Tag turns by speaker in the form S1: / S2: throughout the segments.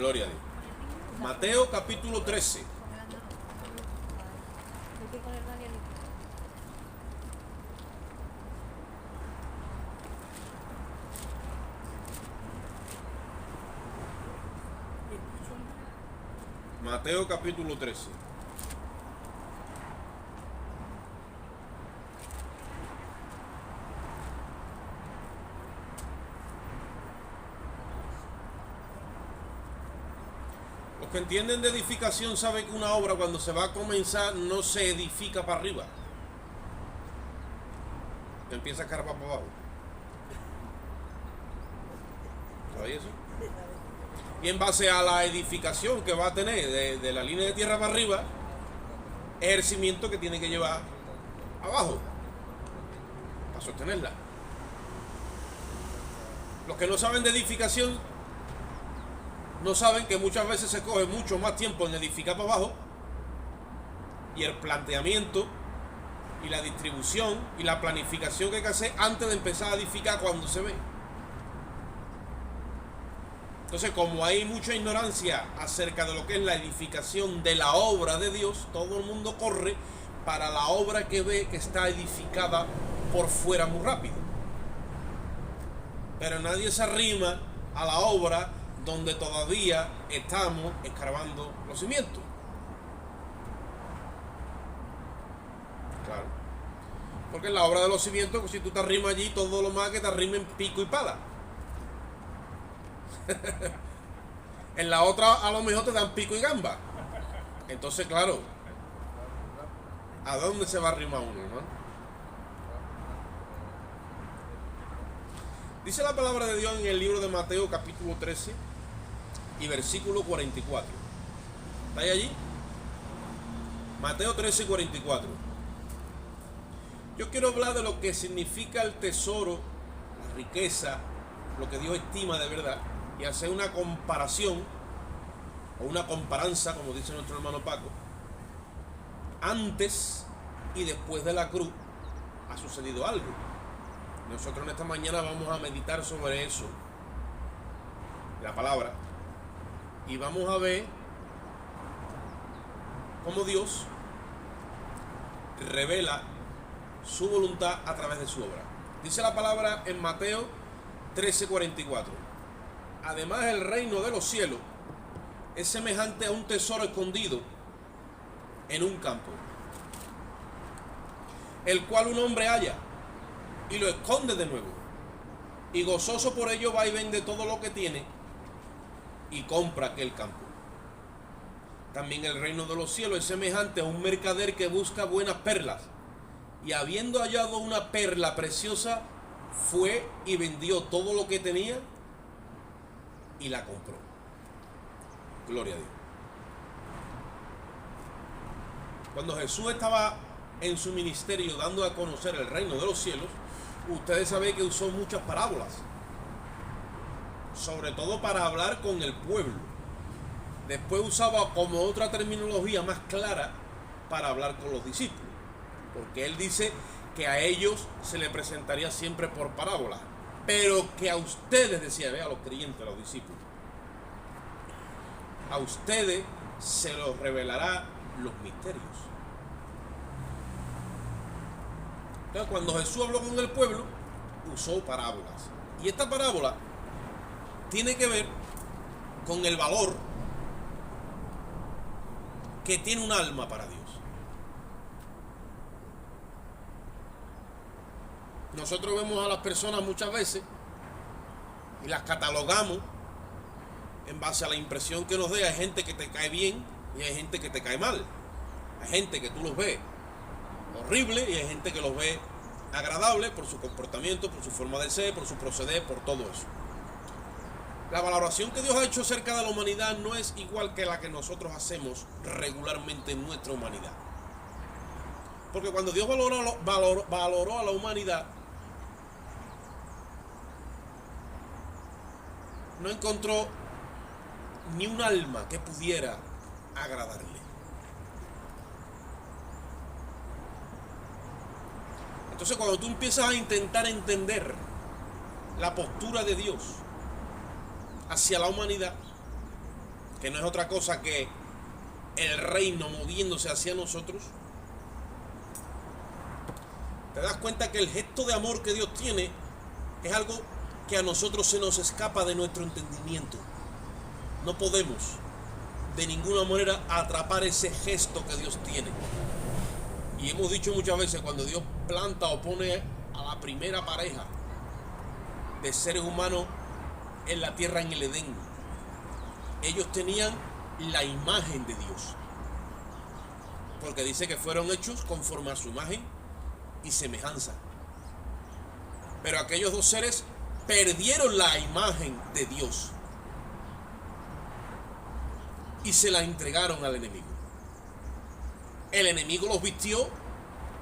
S1: Gloria a Dios. Mateo capítulo 13. Mateo capítulo 13. Los que entienden de edificación saben que una obra cuando se va a comenzar no se edifica para arriba. Empieza a cargar para abajo. ¿Sabes eso? Y en base a la edificación que va a tener de la línea de tierra para arriba, es el cimiento que tiene que llevar abajo para sostenerla. Los que no saben de edificación no saben que muchas veces se coge mucho más tiempo en edificar para abajo, y el planteamiento y la distribución y la planificación que hay que hacer antes de empezar a edificar cuando se ve. Entonces, como hay mucha ignorancia acerca de lo que es la edificación de la obra de Dios, todo el mundo corre para la obra que ve que está edificada por fuera muy rápido. Pero nadie se arrima a la obra donde todavía estamos escarbando los cimientos. Claro. Porque en la obra de los cimientos, pues, si tú te arrimas allí, todo lo más que te arrimen pico y pala. En la otra a lo mejor te dan pico y gamba. Entonces, claro, ¿a dónde se va a arrimar uno, no? Dice la palabra de Dios en el libro de Mateo capítulo 13 y versículo 44. ¿Está ahí allí? Mateo 13 y 44. Yo quiero hablar de lo que significa el tesoro, la riqueza, lo que Dios estima de verdad, y hacer una comparación o una comparanza, como dice nuestro hermano Paco. Antes y después de la cruz ha sucedido algo. Nosotros en esta mañana vamos a meditar sobre eso, la palabra, y vamos a ver cómo Dios revela su voluntad a través de su obra. Dice la palabra en Mateo 13:44. Además, el reino de los cielos es semejante a un tesoro escondido en un campo, el cual un hombre halla y lo esconde de nuevo, y gozoso por ello va y vende todo lo que tiene y compra aquel campo. También el reino de los cielos es semejante a un mercader que busca buenas perlas, y habiendo hallado una perla preciosa, fue y vendió todo lo que tenía y la compró. Gloria a Dios. Cuando Jesús estaba en su ministerio dando a conocer el reino de los cielos, ustedes saben que usó muchas parábolas, sobre todo para hablar con el pueblo. Después usaba como otra terminología más clara para hablar con los discípulos, porque él dice que a ellos se le presentaría siempre por parábola, pero que a ustedes, decía, a los creyentes, a los discípulos, a ustedes se los revelará los misterios. Entonces, cuando Jesús habló con el pueblo, usó parábolas, y esta parábola tiene que ver con el valor que tiene un alma para Dios. Nosotros vemos a las personas muchas veces y las catalogamos en base a la impresión que nos dé. Hay gente que te cae bien y hay gente que te cae mal. Hay gente que tú los ves horrible y hay gente que los ve agradable por su comportamiento, por su forma de ser, por su proceder, por todo eso. La valoración que Dios ha hecho acerca de la humanidad no es igual que la que nosotros hacemos regularmente en nuestra humanidad. Porque cuando Dios valoró a la humanidad, no encontró ni un alma que pudiera agradarle. Entonces, cuando tú empiezas a intentar entender la postura de Dios hacia la humanidad, que no es otra cosa que el reino moviéndose hacia nosotros, te das cuenta que el gesto de amor que Dios tiene es algo que a nosotros se nos escapa de nuestro entendimiento. No podemos de ninguna manera atrapar ese gesto que Dios tiene. Y hemos dicho muchas veces, cuando Dios planta o pone a la primera pareja de seres humanos en la tierra, en el Edén, ellos tenían la imagen de Dios, porque dice que fueron hechos conforme a su imagen y semejanza. Pero aquellos dos seres perdieron la imagen de Dios y se la entregaron al enemigo. El enemigo los vistió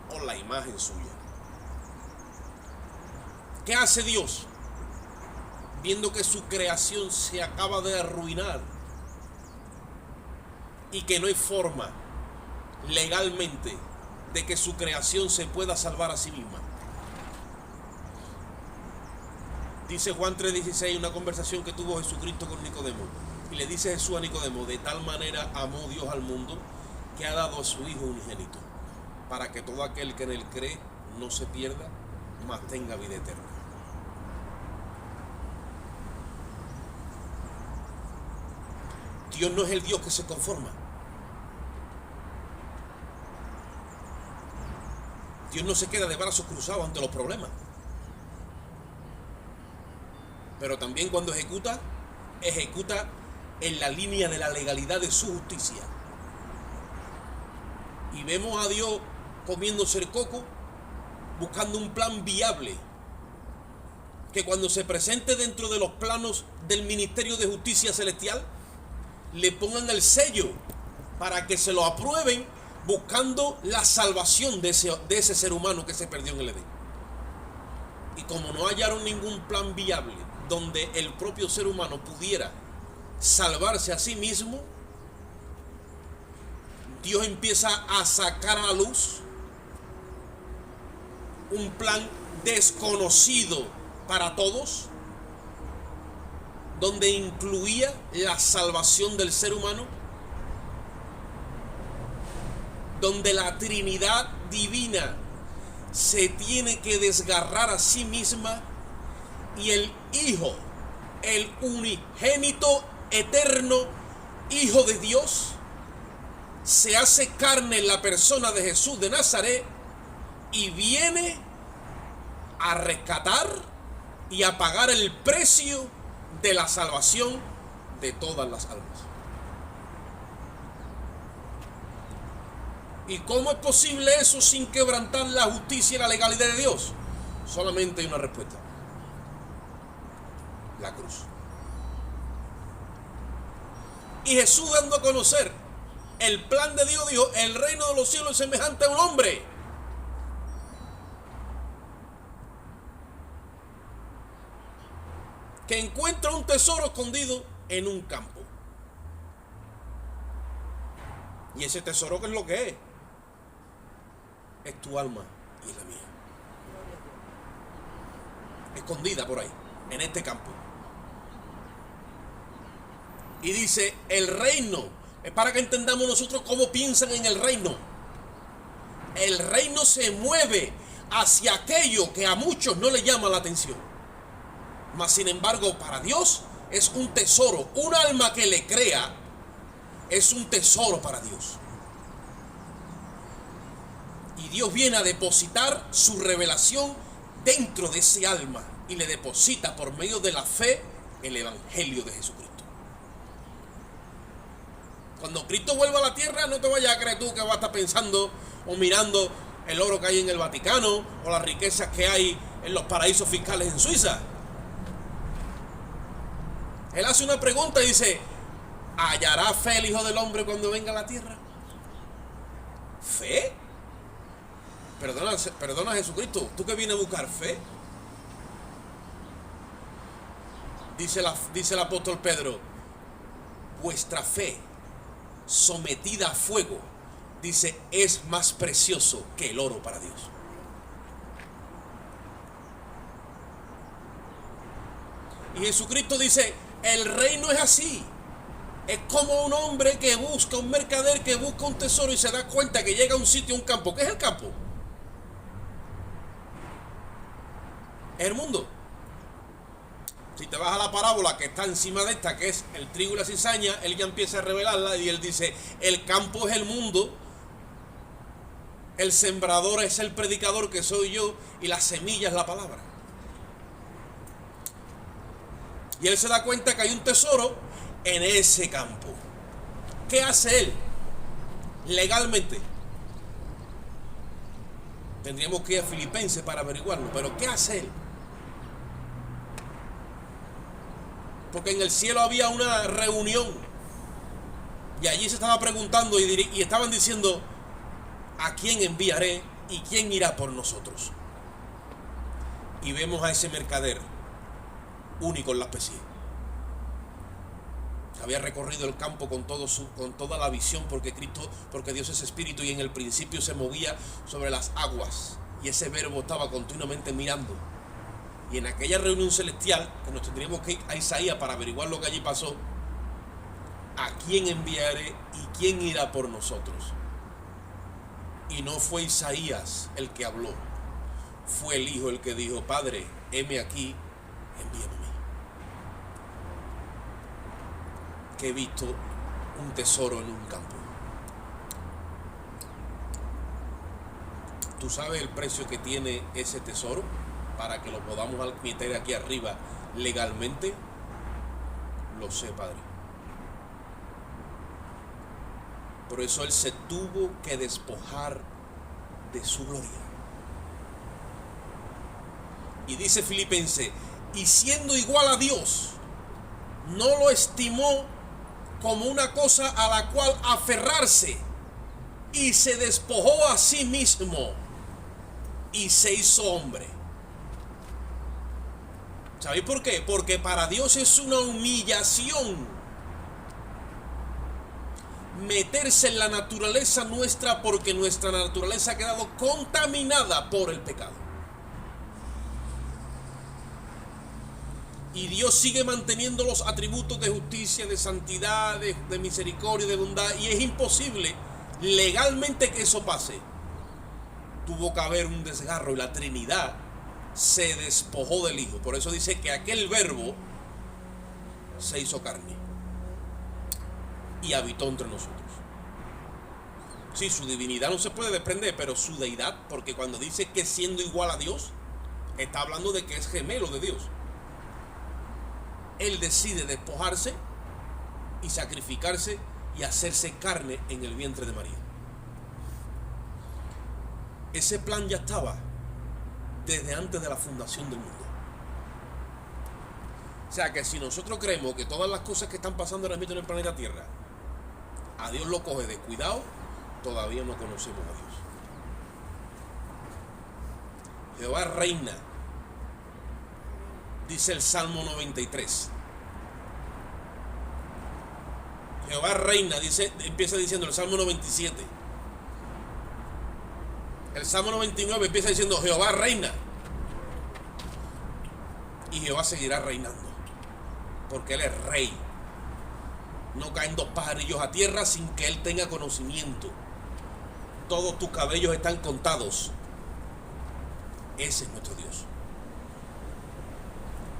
S1: con la imagen suya. ¿Qué hace Dios? Viendo que su creación se acaba de arruinar y que no hay forma legalmente de que su creación se pueda salvar a sí misma. Dice Juan 3:16, una conversación que tuvo Jesucristo con Nicodemo. Y le dice Jesús a Nicodemo: de tal manera amó Dios al mundo que ha dado a su Hijo unigénito, para que todo aquel que en él cree no se pierda, mas tenga vida eterna. Dios no es el Dios que se conforma. Dios no se queda de brazos cruzados ante los problemas. Pero también cuando ejecuta en la línea de la legalidad de su justicia. Y vemos a Dios comiéndose el coco, buscando un plan viable, que cuando se presente dentro de los planos del Ministerio de Justicia Celestial, le pongan el sello para que se lo aprueben, buscando la salvación de ese ser humano que se perdió en el Edén. Y como no hallaron ningún plan viable donde el propio ser humano pudiera salvarse a sí mismo, Dios empieza a sacar a la luz un plan desconocido para todos, donde incluía la salvación del ser humano, donde la Trinidad divina se tiene que desgarrar a sí misma y el Hijo, el unigénito eterno Hijo de Dios, se hace carne en la persona de Jesús de Nazaret y viene a rescatar y a pagar el precio de la salvación de todas las almas. ¿Y cómo es posible eso sin quebrantar la justicia y la legalidad de Dios? Solamente hay una respuesta: la cruz. Y Jesús, dando a conocer el plan de Dios, dijo: el reino de los cielos es semejante a un hombre que encuentra un tesoro escondido en un campo. Y ese tesoro, ¿qué es lo que es? Es tu alma y es la mía, escondida por ahí, en este campo. Y dice: el reino, es para que entendamos nosotros cómo piensan en el reino. El reino se mueve hacia aquello que a muchos no le llama la atención, mas sin embargo para Dios es un tesoro. Un alma que le crea es un tesoro para Dios. Y Dios viene a depositar su revelación dentro de ese alma y le deposita por medio de la fe el evangelio de Jesucristo. Cuando Cristo vuelva a la tierra, no te vayas a creer tú que vas a estar pensando o mirando el oro que hay en el Vaticano o las riquezas que hay en los paraísos fiscales en Suiza. Él hace una pregunta y dice: ¿hallará fe el Hijo del Hombre cuando venga a la tierra? ¿Fe? Perdona Jesucristo, ¿tú que vienes a buscar fe? Dice el apóstol Pedro: vuestra fe sometida a fuego, dice, es más precioso que el oro para Dios. Y Jesucristo dice: el reino es así. Es como un hombre que busca, un mercader que busca un tesoro y se da cuenta que llega a un sitio, un campo. ¿Qué es el campo? Es el mundo. Si te vas a la parábola que está encima de esta, que es el trigo y la cizaña, él ya empieza a revelarla y él dice, el campo es el mundo, el sembrador es el predicador que soy yo y la semilla es la palabra. Y él se da cuenta que hay un tesoro en ese campo. ¿Qué hace él? Legalmente. Tendríamos que ir a Filipenses para averiguarlo, pero ¿qué hace él? Porque en el cielo había una reunión y allí se estaba preguntando y estaban diciendo, ¿a quién enviaré y quién irá por nosotros? Y vemos a ese mercader único en la especie, que había recorrido el campo con toda la visión, porque Dios es espíritu y en el principio se movía sobre las aguas y ese verbo estaba continuamente mirando. Y en aquella reunión celestial, que nos tendríamos que ir a Isaías para averiguar lo que allí pasó, ¿a quién enviaré y quién irá por nosotros? Y no fue Isaías el que habló, fue el Hijo el que dijo, Padre, heme aquí, envíame a mí. Que he visto un tesoro en un campo. ¿Tú sabes el precio que tiene ese tesoro para que lo podamos admitir aquí arriba legalmente? Lo sé, Padre. Por eso Él se tuvo que despojar de su gloria. Y dice Filipenses, y siendo igual a Dios, no lo estimó como una cosa a la cual aferrarse, y se despojó a sí mismo y se hizo hombre. ¿Sabéis por qué? Porque para Dios es una humillación meterse en la naturaleza nuestra, porque nuestra naturaleza ha quedado contaminada por el pecado. Y Dios sigue manteniendo los atributos de justicia, de santidad, de misericordia, de bondad, y es imposible legalmente que eso pase. Tuvo que haber un desgarro y la Trinidad se despojó del Hijo. Por eso dice que aquel verbo se hizo carne y habitó entre nosotros. Sí, su divinidad no se puede desprender, pero su deidad, porque cuando dice que siendo igual a Dios, está hablando de que es gemelo de Dios. Él decide despojarse y sacrificarse y hacerse carne en el vientre de María. Ese plan ya estaba desde antes de la fundación del mundo. O sea que si nosotros creemos que todas las cosas que están pasando ahora mismo en el planeta Tierra, a Dios lo coge descuidado, todavía no conocemos a Dios. Jehová reina, dice el Salmo 93. Jehová reina, empieza diciendo el Salmo 97. El Salmo 99 empieza diciendo Jehová reina. Y Jehová seguirá reinando, porque Él es rey. No caen dos pajarillos a tierra sin que Él tenga conocimiento. Todos tus cabellos están contados. Ese es nuestro Dios.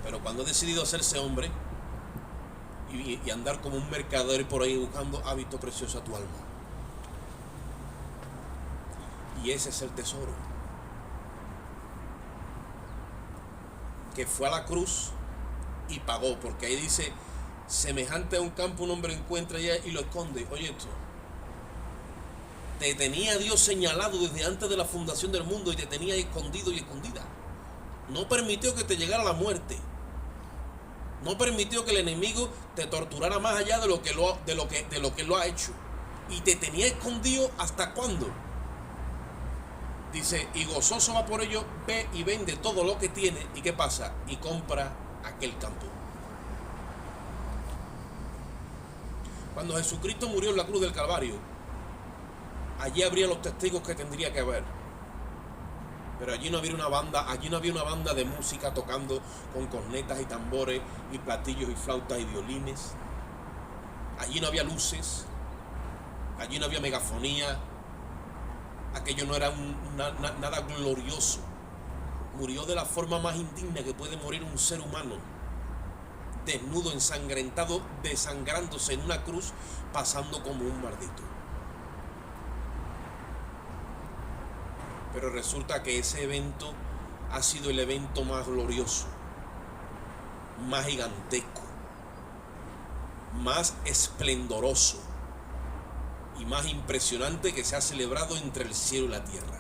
S1: Pero cuando ha decidido hacerse hombre y andar como un mercader por ahí buscando, ha visto preciosa tu alma. Y ese es el tesoro. Que fue a la cruz y pagó, porque ahí dice, semejante a un campo un hombre encuentra allá y lo esconde. Oye esto, te tenía Dios señalado desde antes de la fundación del mundo y te tenía escondido y escondida. No permitió que te llegara la muerte. No permitió que el enemigo te torturara más allá de lo que lo ha hecho. Y te tenía escondido ¿hasta cuándo? Dice, y gozoso va por ello, ve y vende todo lo que tiene. ¿Y qué pasa? Y compra aquel campo. Cuando Jesucristo murió en la cruz del Calvario, allí habría los testigos que tendría que haber. Pero allí no había una banda de música tocando con cornetas y tambores y platillos y flautas y violines. Allí no había luces, allí no había megafonía, aquello no era nada glorioso. Murió de la forma más indigna que puede morir un ser humano, desnudo, ensangrentado, desangrándose en una cruz, pasando como un maldito. Pero resulta que ese evento ha sido el evento más glorioso, más gigantesco, más esplendoroso y más impresionante que se ha celebrado entre el cielo y la tierra: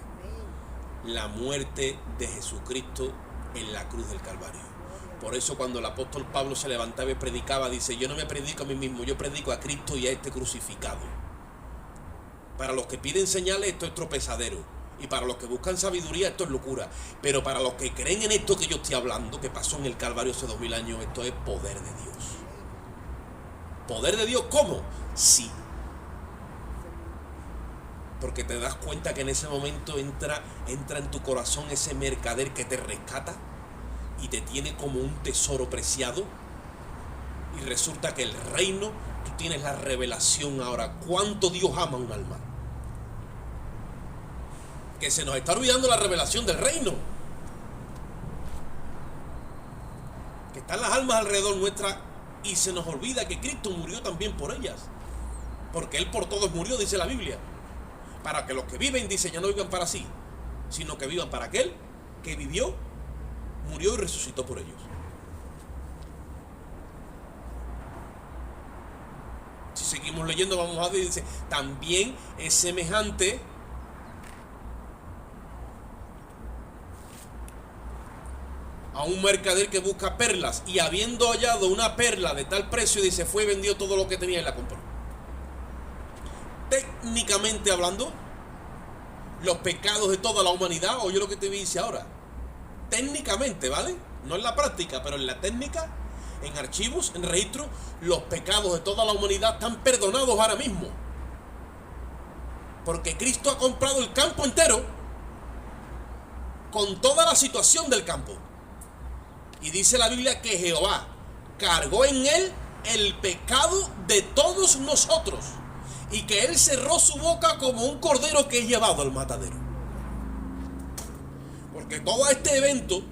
S1: la muerte de Jesucristo en la cruz del Calvario. Por eso cuando el apóstol Pablo se levantaba y predicaba, dice: yo no me predico a mí mismo, yo predico a Cristo y a este crucificado. Para los que piden señales, esto es tropezadero, y para los que buscan sabiduría, esto es locura. Pero para los que creen en esto que yo estoy hablando, que pasó en el Calvario hace 2000 años, esto es poder de Dios. ¿Poder de Dios cómo? Sí. Porque te das cuenta que en ese momento entra en tu corazón ese mercader que te rescata y te tiene como un tesoro preciado. Y resulta que el reino, tú tienes la revelación ahora. ¿Cuánto Dios ama a un alma? Que se nos está olvidando la revelación del reino. Que están las almas alrededor nuestra y se nos olvida que Cristo murió también por ellas. Porque Él por todos murió, dice la Biblia. Para que los que viven, dice, ya no vivan para sí, sino que vivan para aquel que vivió, murió y resucitó por ellos. Si seguimos leyendo, vamos a ver, dice, también es semejante a un mercader que busca perlas, y habiendo hallado una perla de tal precio, dice, fue y vendió todo lo que tenía y la compró. Técnicamente hablando, los pecados de toda la humanidad, oye lo que te dice ahora, técnicamente, ¿vale? No en la práctica, pero en la técnica, en archivos, en registros, los pecados de toda la humanidad están perdonados ahora mismo. Porque Cristo ha comprado el campo entero con toda la situación del campo. Y dice la Biblia que Jehová cargó en él el pecado de todos nosotros, y que él cerró su boca como un cordero que es llevado al matadero. Porque todo este evento,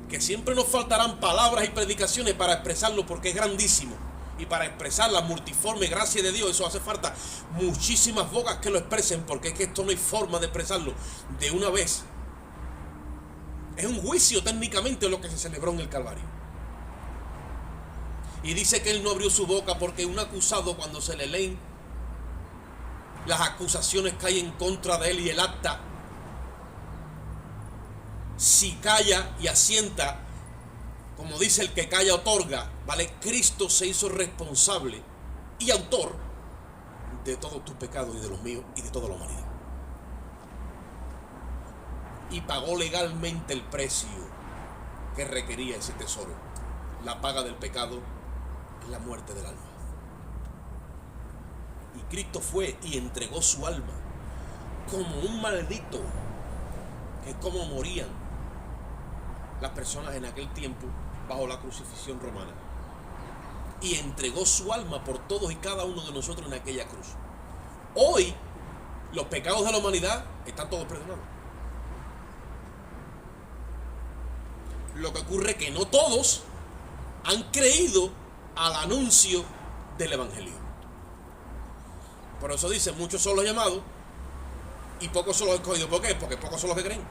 S1: que siempre nos faltarán palabras y predicaciones para expresarlo, porque es grandísimo, y para expresar la multiforme gracia de Dios, eso hace falta muchísimas bocas que lo expresen, porque es que esto no hay forma de expresarlo de una vez. Es un juicio técnicamente lo que se celebró en el Calvario. Y dice que él no abrió su boca porque un acusado, cuando se le leen las acusaciones que hay en contra de él y el acta, si calla y asienta, como dice el que calla otorga, ¿vale? Cristo se hizo responsable y autor de todos tus pecados y de los míos y de toda la humanidad. Y pagó legalmente el precio que requería ese tesoro. La paga del pecado es la muerte del alma. Y Cristo fue y entregó su alma como un maldito, que es como morían las personas en aquel tiempo bajo la crucifixión romana. Y entregó su alma por todos y cada uno de nosotros en aquella cruz. Hoy los pecados de la humanidad están todos perdonados. Lo que ocurre es que no todos han creído al anuncio del Evangelio. Por eso dice, muchos son los llamados y pocos son los escogidos. ¿Por qué? Porque pocos son los que creen.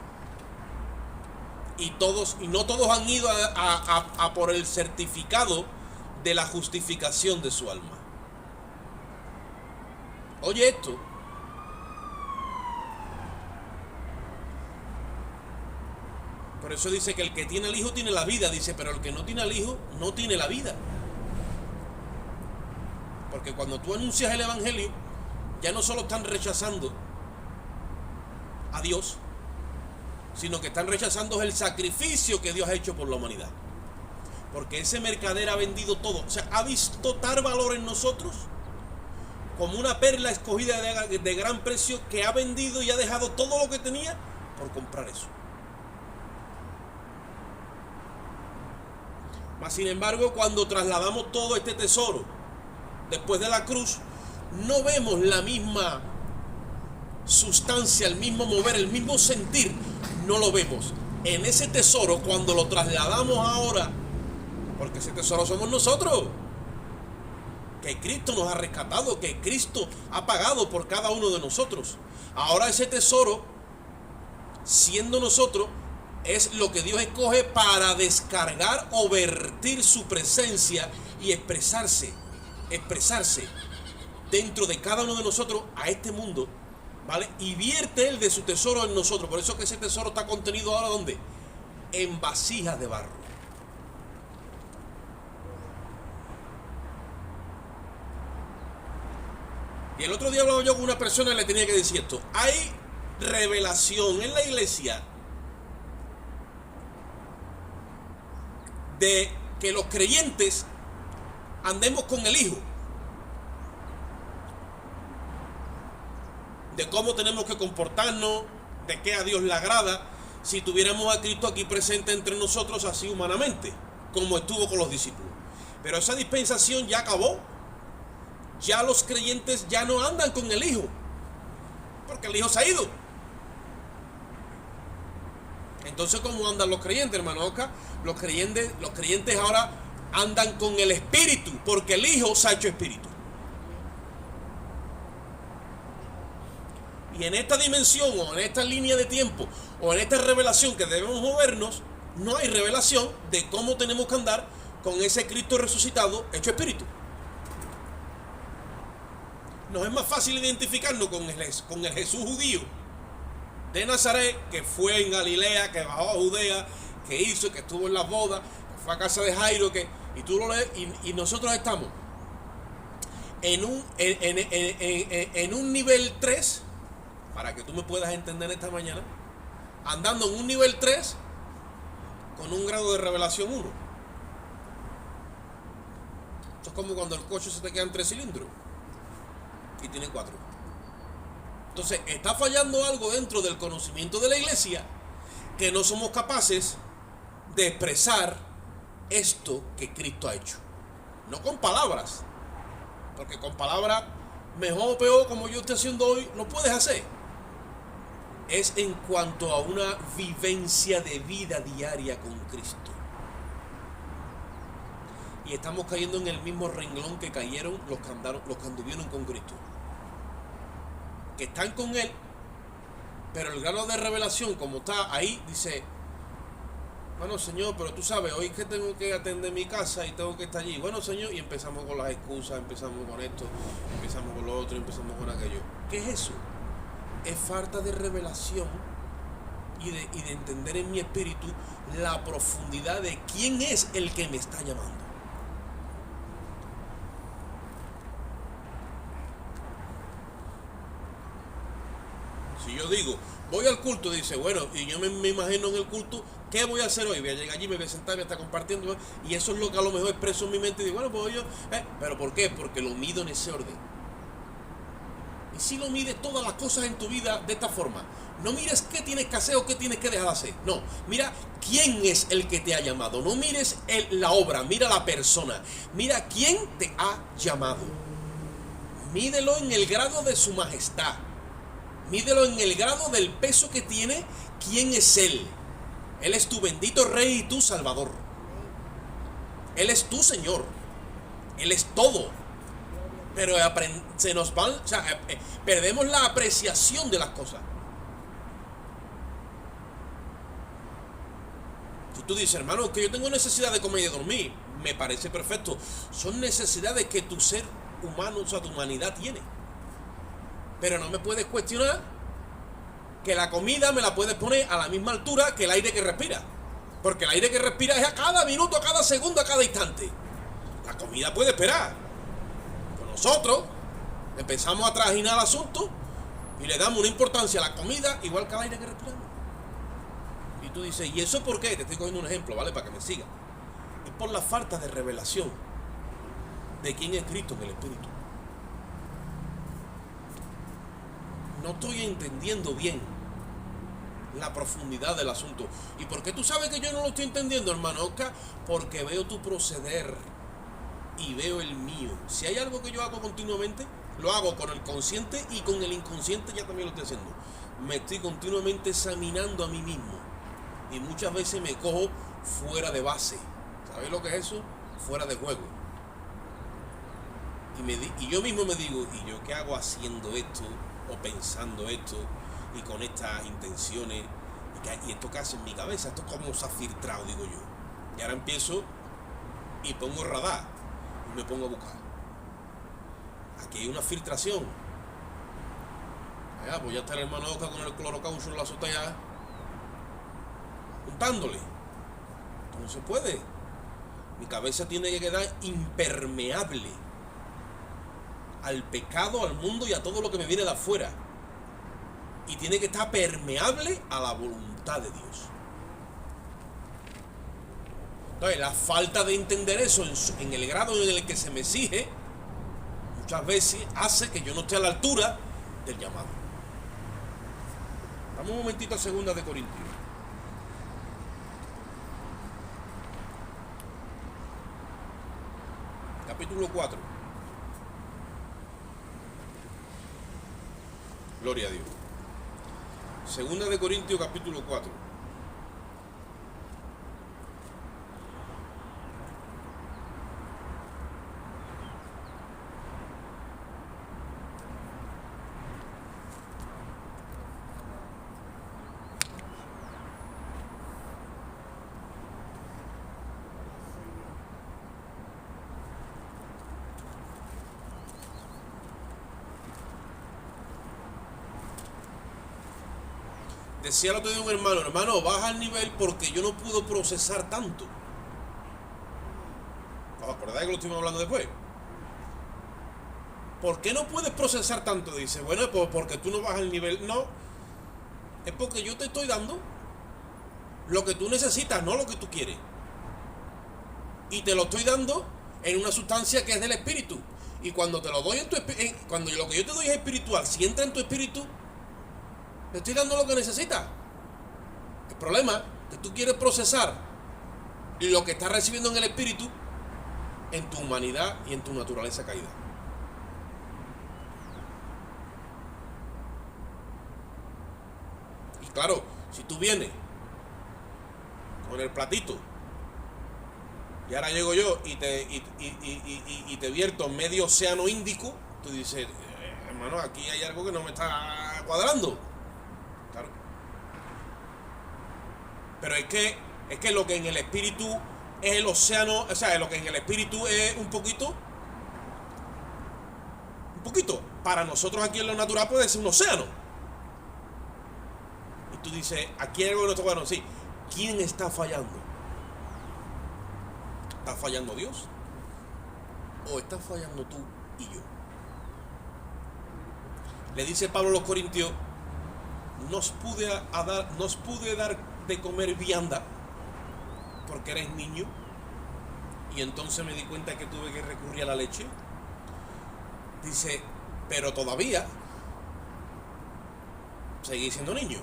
S1: Y no todos han ido a por el certificado de la justificación de su alma. Oye esto. Por eso dice que el que tiene al Hijo tiene la vida. Dice, pero el que no tiene al Hijo no tiene la vida. Porque cuando tú anuncias el Evangelio, ya no solo están rechazando a Dios, sino que están rechazando el sacrificio que Dios ha hecho por la humanidad. Porque ese mercader ha vendido todo. O sea, ha visto tal valor en nosotros como una perla escogida de gran precio, que ha vendido y ha dejado todo lo que tenía por comprar eso. Mas sin embargo, cuando trasladamos todo este tesoro después de la cruz, no vemos la misma sustancia, el mismo mover, el mismo sentir, no lo vemos. En ese tesoro, cuando lo trasladamos ahora, porque ese tesoro somos nosotros, que Cristo nos ha rescatado, que Cristo ha pagado por cada uno de nosotros. Ahora ese tesoro, siendo nosotros, es lo que Dios escoge para descargar o vertir su presencia y expresarse dentro de cada uno de nosotros a este mundo, ¿vale? Y vierte Él de su tesoro en nosotros. Por eso que ese tesoro está contenido ahora, ¿dónde? En vasijas de barro. Y el otro día hablaba yo con una persona y le tenía que decir esto. Hay revelación en la iglesia de que los creyentes andemos con el Hijo, de cómo tenemos que comportarnos, de qué a Dios le agrada, si tuviéramos a Cristo aquí presente entre nosotros así humanamente, como estuvo con los discípulos. Pero esa dispensación ya acabó. Ya los creyentes ya no andan con el Hijo, porque el Hijo se ha ido. Entonces, ¿cómo andan los creyentes, hermano Oscar? Los creyentes ahora andan con el Espíritu, porque el Hijo se ha hecho Espíritu. Y en esta dimensión, o en esta línea de tiempo, o en esta revelación que debemos movernos, no hay revelación de cómo tenemos que andar con ese Cristo resucitado hecho Espíritu. Nos es más fácil identificarnos con el Jesús judío de Nazaret, que fue en Galilea, que bajó a Judea, que hizo, que estuvo en las bodas, que fue a casa de Jairo, y tú lo lees, y nosotros estamos en un nivel 3, para que tú me puedas entender esta mañana, andando en un nivel 3 con un grado de revelación 1. Esto es como cuando el coche se te queda en 3 cilindros y tiene 4. Entonces está fallando algo dentro del conocimiento de la iglesia, que no somos capaces de expresar esto que Cristo ha hecho. No con palabras, porque con palabras, mejor o peor, como yo estoy haciendo hoy, lo puedes hacer. Es en cuanto a una vivencia de vida diaria con Cristo. Y estamos cayendo en el mismo renglón que cayeron los que anduvieron con Cristo, que están con Él, pero el grado de revelación, como está ahí, dice: bueno, Señor, pero tú sabes, hoy es que tengo que atender mi casa y tengo que estar allí. Bueno, Señor, y empezamos con las excusas, empezamos con esto, empezamos con lo otro, empezamos con aquello. ¿Qué es eso? Es falta de revelación y de entender en mi espíritu la profundidad de quién es el que me está llamando. Si yo digo, voy al culto, dice, bueno, y yo me imagino en el culto, ¿qué voy a hacer hoy? Voy a llegar allí, me voy a sentar, voy a estar compartiendo, y eso es lo que a lo mejor expreso en mi mente, y digo, bueno, pues yo, ¿pero por qué? Porque lo mido en ese orden. Y si lo mides todas las cosas en tu vida de esta forma, no mires qué tienes que hacer o qué tienes que dejar de hacer, no, mira quién es el que te ha llamado, no mires la obra, mira la persona, mira quién te ha llamado, mídelo en el grado de su majestad. Mídelo en el grado del peso que tiene. ¿Quién es Él? Él es tu bendito Rey y tu Salvador. Él es tu Señor. Él es todo. Pero se nos van, o sea, perdemos la apreciación de las cosas. Si tú dices, hermano, que yo tengo necesidad de comer y de dormir, me parece perfecto. Son necesidades que tu ser humano, o sea, tu humanidad tiene. Pero no me puedes cuestionar que la comida me la puedes poner a la misma altura que el aire que respira. Porque el aire que respira es a cada minuto, a cada segundo, a cada instante. La comida puede esperar. Pero nosotros empezamos a trajinar el asunto y le damos una importancia a la comida igual que al aire que respiramos. Y tú dices, ¿y eso por qué? Te estoy cogiendo un ejemplo, ¿vale? Para que me sigas. Es por la falta de revelación de quién es Cristo en el Espíritu. No estoy entendiendo bien la profundidad del asunto. ¿Y por qué tú sabes que yo no lo estoy entendiendo, hermano Oscar? Porque veo tu proceder y veo el mío. Si hay algo que yo hago continuamente, lo hago con el consciente y con el inconsciente ya también lo estoy haciendo. Me estoy continuamente examinando a mí mismo. Y muchas veces me cojo fuera de base. ¿Sabéis lo que es eso? Fuera de juego. Y yo mismo me digo, ¿y yo qué hago haciendo esto? O pensando esto, y con estas intenciones, y esto que hace en mi cabeza, esto cómo se ha filtrado, digo yo. Y ahora empiezo y pongo radar, y me pongo a buscar. Aquí hay una filtración. Pues ya está el hermano Oscar con el clorocaucho en la azotea, juntándole. Esto no se puede. Mi cabeza tiene que quedar impermeable al pecado, al mundo y a todo lo que me viene de afuera. Y tiene que estar permeable a la voluntad de Dios. Entonces, la falta de entender eso en el grado en el que se me exige, muchas veces hace que yo no esté a la altura del llamado. Vamos un momentito a 2 de Corintios. Capítulo 4. Gloria a Dios. 2 de Corintios capítulo 4. Decía el otro día un hermano, baja el nivel porque yo no puedo procesar tanto. ¿Os acordáis que lo estuvimos hablando después? ¿Por qué no puedes procesar tanto? Dice, bueno, pues porque tú no bajas el nivel. No, es porque yo te estoy dando lo que tú necesitas, no lo que tú quieres. Y te lo estoy dando en una sustancia que es del espíritu. Y cuando te lo doy cuando lo que yo te doy es espiritual, si entra en tu espíritu, te estoy dando lo que necesitas. El problema es que tú quieres procesar lo que estás recibiendo en el espíritu en tu humanidad y en tu naturaleza caída. Y claro, si tú vienes con el platito y ahora llego yo y te vierto medio océano Índico, tú dices, hermano, aquí hay algo que no me está cuadrando. Claro. Pero es que lo que en el espíritu es el océano, o sea, lo que en el espíritu es un poquito, para nosotros aquí en lo natural puede ser un océano. Y tú dices, aquí hay algo que no está bueno. Sí, ¿quién está fallando? ¿Está fallando Dios? ¿O estás fallando tú y yo? Le dice Pablo a los Corintios, nos pude dar de comer vianda porque eres niño, y entonces me di cuenta que tuve que recurrir a la leche. Dice, pero todavía seguí siendo niño.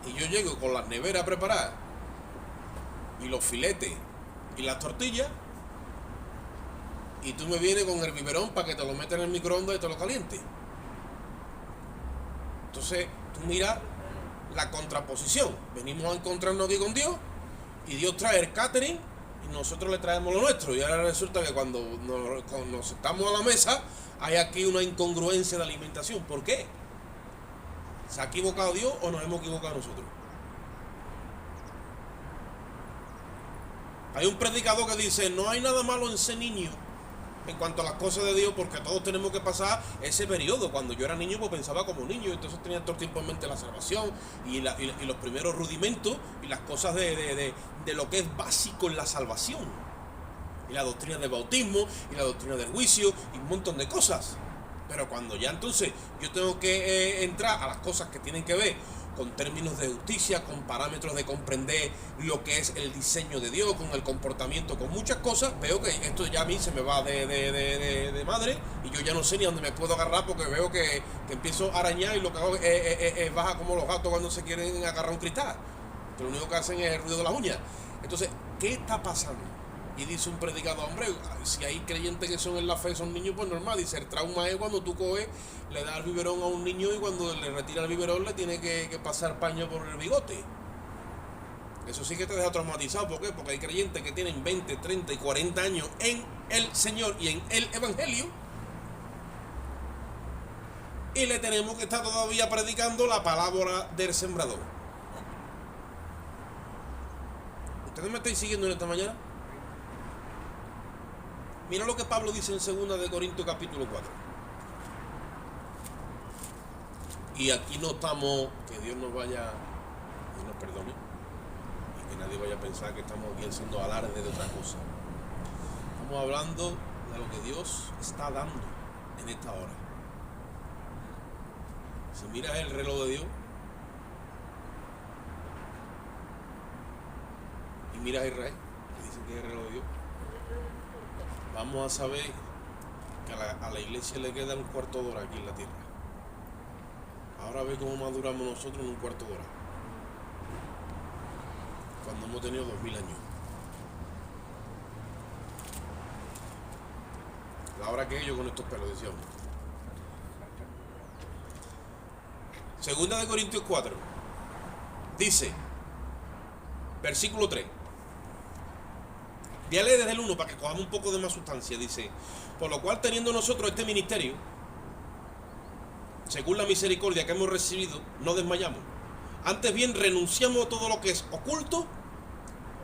S1: Y yo llego con las neveras preparadas y los filetes y las tortillas, y tú me vienes con el biberón para que te lo metas en el microondas y te lo caliente. Entonces tú miras la contraposición. Venimos a encontrarnos aquí con Dios y Dios trae el catering y nosotros le traemos lo nuestro, y ahora resulta que cuando nos sentamos a la mesa hay aquí una incongruencia de alimentación. ¿Por qué? ¿Se ha equivocado Dios o nos hemos equivocado nosotros? Hay un predicador que dice, no hay nada malo en ser niño en cuanto a las cosas de Dios, porque todos tenemos que pasar ese periodo. Cuando yo era niño, pues pensaba como niño, entonces tenía todo el tiempo en mente la salvación y los primeros rudimentos y las cosas de lo que es básico en la salvación, y la doctrina del bautismo y la doctrina del juicio y un montón de cosas. Pero cuando ya entonces yo tengo que entrar a las cosas que tienen que ver con términos de justicia, con parámetros de comprender lo que es el diseño de Dios, con el comportamiento, con muchas cosas, veo que esto ya a mí se me va de madre, y yo ya no sé ni dónde me puedo agarrar, porque veo que empiezo a arañar y lo que hago es baja como los gatos cuando se quieren agarrar un cristal, que lo único que hacen es el ruido de las uñas. Entonces, ¿qué está pasando? Y dice un predicador, hombre, si hay creyentes que son en la fe, son niños, pues normal. Dice, el trauma es cuando tú coges, le das el biberón a un niño y cuando le retira el biberón le tiene que pasar paño por el bigote. Eso sí que te deja traumatizado. ¿Por qué? Porque hay creyentes que tienen 20, 30 y 40 años en el Señor y en el Evangelio. Y le tenemos que estar todavía predicando la palabra del sembrador. ¿Ustedes me estáis siguiendo en esta mañana? Mira lo que Pablo dice en 2 de Corintios capítulo 4. Y aquí no estamos, que Dios nos perdone, y que nadie vaya a pensar que estamos aquí haciendo alarde de otra cosa. Estamos hablando de lo que Dios está dando en esta hora. Si miras el reloj de Dios y miras a Israel, que dicen que es el reloj de Dios, vamos a saber que a la iglesia le queda un cuarto de hora aquí en la tierra. Ahora ve cómo maduramos nosotros en un cuarto de hora, cuando hemos tenido 2000 años. La hora que ellos con estos pelos, decíamos. 2 de Corintios 4 dice, versículo 3. Voy a leer desde el 1 para que cojamos un poco de más sustancia. Dice, por lo cual teniendo nosotros este ministerio, según la misericordia que hemos recibido, no desmayamos. Antes bien renunciamos a todo lo que es oculto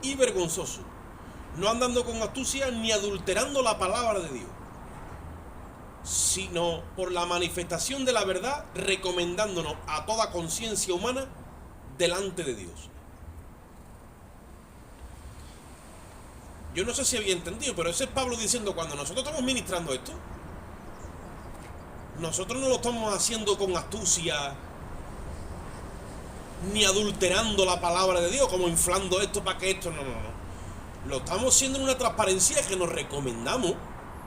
S1: y vergonzoso, no andando con astucia ni adulterando la palabra de Dios, sino por la manifestación de la verdad, recomendándonos a toda conciencia humana delante de Dios. Yo no sé si había entendido, pero ese es Pablo diciendo, cuando nosotros estamos ministrando esto, nosotros no lo estamos haciendo con astucia, ni adulterando la palabra de Dios, como inflando esto para que esto, no. Lo estamos haciendo en una transparencia que nos recomendamos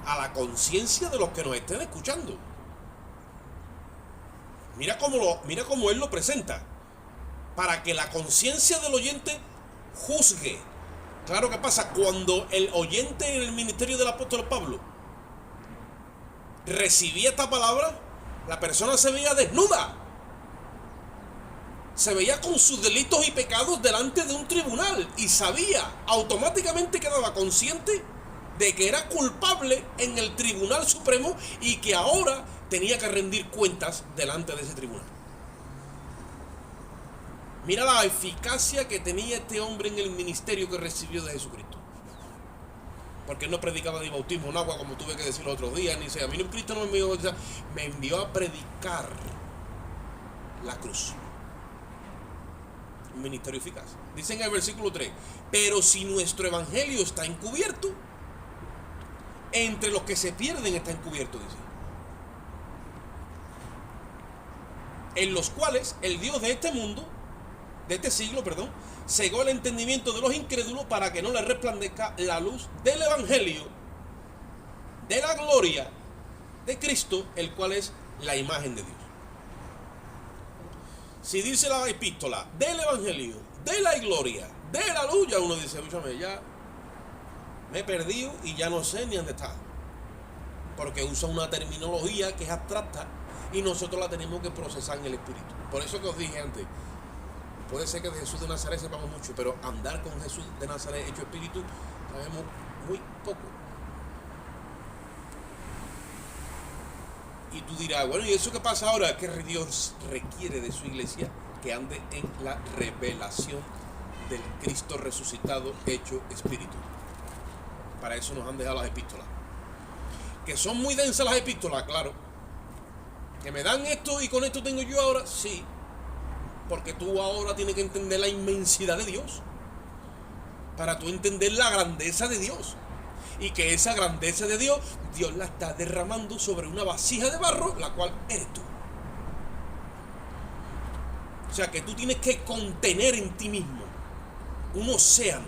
S1: a la conciencia de los que nos estén escuchando. Mira cómo él lo presenta, para que la conciencia del oyente juzgue. Claro que pasa, cuando el oyente en el ministerio del apóstol Pablo recibía esta palabra, la persona se veía desnuda, se veía con sus delitos y pecados delante de un tribunal y sabía, automáticamente quedaba consciente de que era culpable en el Tribunal Supremo y que ahora tenía que rendir cuentas delante de ese tribunal. Mira la eficacia que tenía este hombre en el ministerio que recibió de Jesucristo. Porque él no predicaba ni bautismo en agua, como tuve que decir los otros días, ni sea, a mí Cristo no me envió a predicar la cruz. Un ministerio eficaz. Dice en el versículo 3, pero si nuestro evangelio está encubierto, entre los que se pierden está encubierto, dice, en los cuales el Dios de este mundo, de este siglo, cegó el entendimiento de los incrédulos para que no les resplandezca la luz del evangelio de la gloria de Cristo, el cual es la imagen de Dios. Si dice la epístola del evangelio, de la gloria, de la luz, ya uno dice, escúchame, ya me he perdido y ya no sé ni dónde está, porque usa una terminología que es abstracta y nosotros la tenemos que procesar en el espíritu. Por eso que os dije antes, puede ser que de Jesús de Nazaret sepamos mucho, pero andar con Jesús de Nazaret hecho espíritu sabemos muy poco. Y tú dirás, bueno, ¿y eso qué pasa ahora? Que Dios requiere de su iglesia que ande en la revelación del Cristo resucitado hecho espíritu. Para eso nos han dejado las epístolas. Que son muy densas las epístolas, claro. Que me dan esto y con esto tengo yo ahora, sí. Porque tú ahora tienes que entender la inmensidad de Dios, para tú entender la grandeza de Dios, y que esa grandeza de Dios, Dios la está derramando sobre una vasija de barro, la cual eres tú. O sea que tú tienes que contener en ti mismo un océano.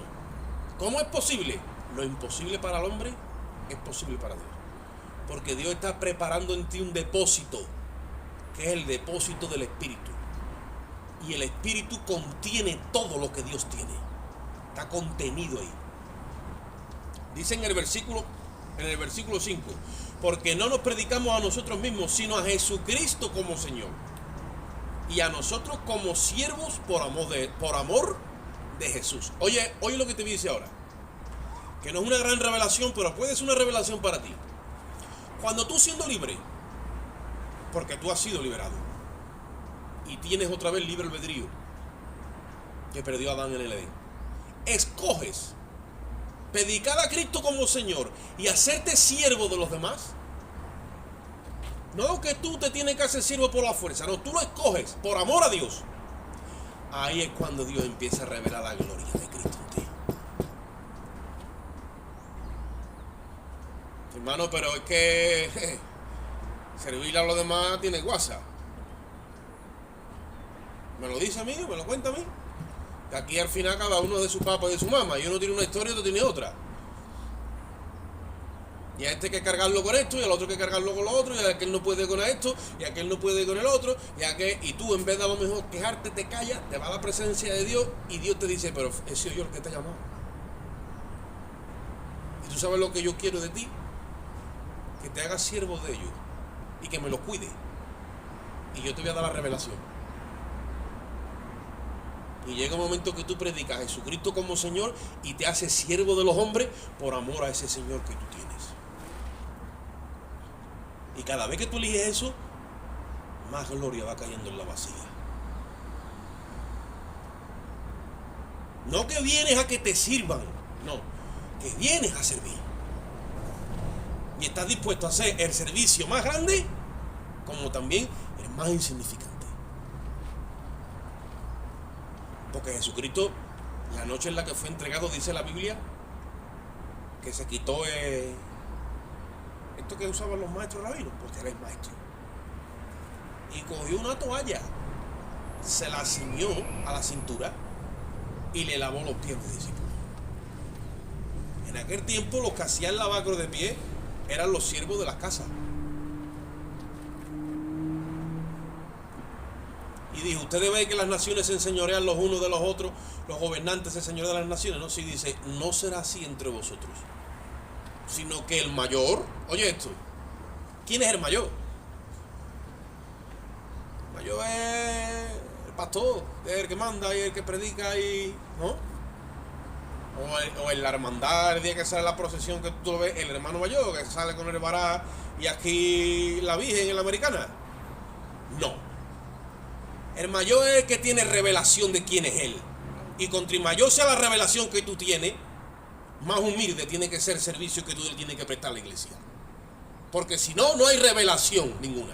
S1: ¿Cómo es posible? Lo imposible para el hombre es posible para Dios, porque Dios está preparando en ti un depósito, que es el depósito del Espíritu. Y el Espíritu contiene todo lo que Dios tiene. Está contenido ahí. Dice en el versículo 5, porque no nos predicamos a nosotros mismos, sino a Jesucristo como Señor, y a nosotros como siervos por amor de Jesús. Oye lo que te dice ahora, que no es una gran revelación, pero puede ser una revelación para ti. Cuando tú, siendo libre, porque tú has sido liberado y tienes otra vez libre albedrío que perdió Adán en el Edén, escoges predicar a Cristo como Señor y hacerte siervo de los demás. No que tú te tienes que hacer siervo por la fuerza, no, tú lo escoges por amor a Dios. Ahí es cuando Dios empieza a revelar la gloria de Cristo en ti. Hermano, pero es que servirle a los demás tiene guasa. Me lo dice a mí, me lo cuenta a mí. Que aquí al final cada uno es de su papá y de su mamá, y uno tiene una historia y otro tiene otra. Y a este hay que cargarlo con esto, y al otro hay que cargarlo con lo otro, y a aquel no puede con esto, y a aquel no puede con el otro, y tú, en vez de a lo mejor quejarte, te callas, te va a la presencia de Dios, y Dios te dice, pero he sido yo el que te ha llamado. Y tú sabes lo que yo quiero de ti, que te hagas siervo de ellos, y que me los cuide. Y yo te voy a dar la revelación. Y llega un momento que tú predicas a Jesucristo como Señor y te haces siervo de los hombres por amor a ese Señor que tú tienes. Y cada vez que tú eliges eso, más gloria va cayendo en la vasija. No que vienes a que te sirvan, no, que vienes a servir. Y estás dispuesto a hacer el servicio más grande como también el más insignificante. Porque Jesucristo, la noche en la que fue entregado, dice la Biblia, que se quitó esto que usaban los maestros rabinos, porque él es maestro, y cogió una toalla, se la ciñó a la cintura y le lavó los pies de discípulos. En aquel tiempo los que hacían lavacro de pie eran los siervos de las casas. Y dijo, ustedes ven que las naciones se enseñorean los unos de los otros, los gobernantes se enseñorean de las naciones, ¿no? Sí, dice, no será así entre vosotros, sino que el mayor, oye esto, ¿quién es el mayor? El mayor es el pastor, es el que manda y el que predica, y ¿no? O en la hermandad, el día que sale la procesión, que tú ves, el hermano mayor que sale con el vará, y aquí la Virgen en la americana. No. El mayor es el que tiene revelación de quién es él. Y contra mayor sea la revelación que tú tienes, más humilde tiene que ser el servicio que tú tienes que prestar a la iglesia. Porque si no, no hay revelación ninguna.